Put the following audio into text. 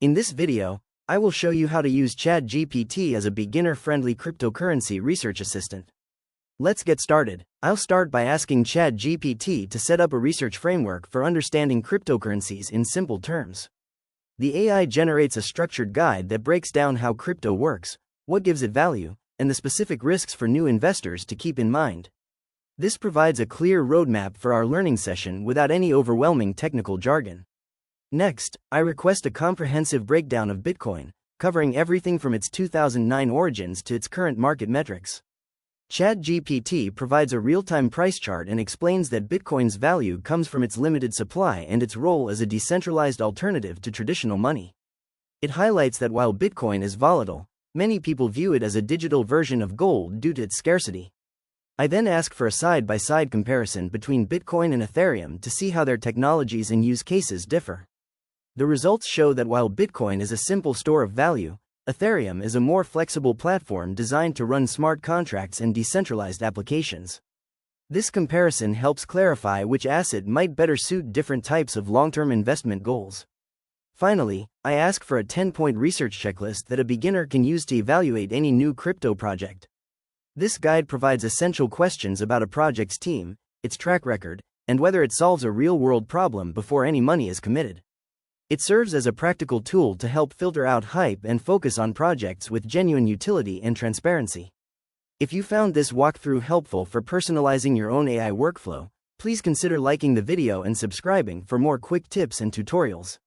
In this video, I will show you how to use ChatGPT as a beginner-friendly cryptocurrency research assistant. Let's get started. I'll start by asking ChatGPT to set up a research framework for understanding cryptocurrencies in simple terms. The AI generates a structured guide that breaks down how crypto works, what gives it value, and the specific risks for new investors to keep in mind. This provides a clear roadmap for our learning session without any overwhelming technical jargon. Next, I request a comprehensive breakdown of Bitcoin, covering everything from its 2009 origins to its current market metrics. ChatGPT provides a real-time price chart and explains that Bitcoin's value comes from its limited supply and its role as a decentralized alternative to traditional money. It highlights that while Bitcoin is volatile, many people view it as a digital version of gold due to its scarcity. I then ask for a side-by-side comparison between Bitcoin and Ethereum to see how their technologies and use cases differ. The results show that while Bitcoin is a simple store of value, Ethereum is a more flexible platform designed to run smart contracts and decentralized applications. This comparison helps clarify which asset might better suit different types of long-term investment goals. Finally, I ask for a 10-point research checklist that a beginner can use to evaluate any new crypto project. This guide provides essential questions about a project's team, its track record, and whether it solves a real-world problem before any money is committed. It serves as a practical tool to help filter out hype and focus on projects with genuine utility and transparency. If you found this walkthrough helpful for personalizing your own AI workflow, please consider liking the video and subscribing for more quick tips and tutorials.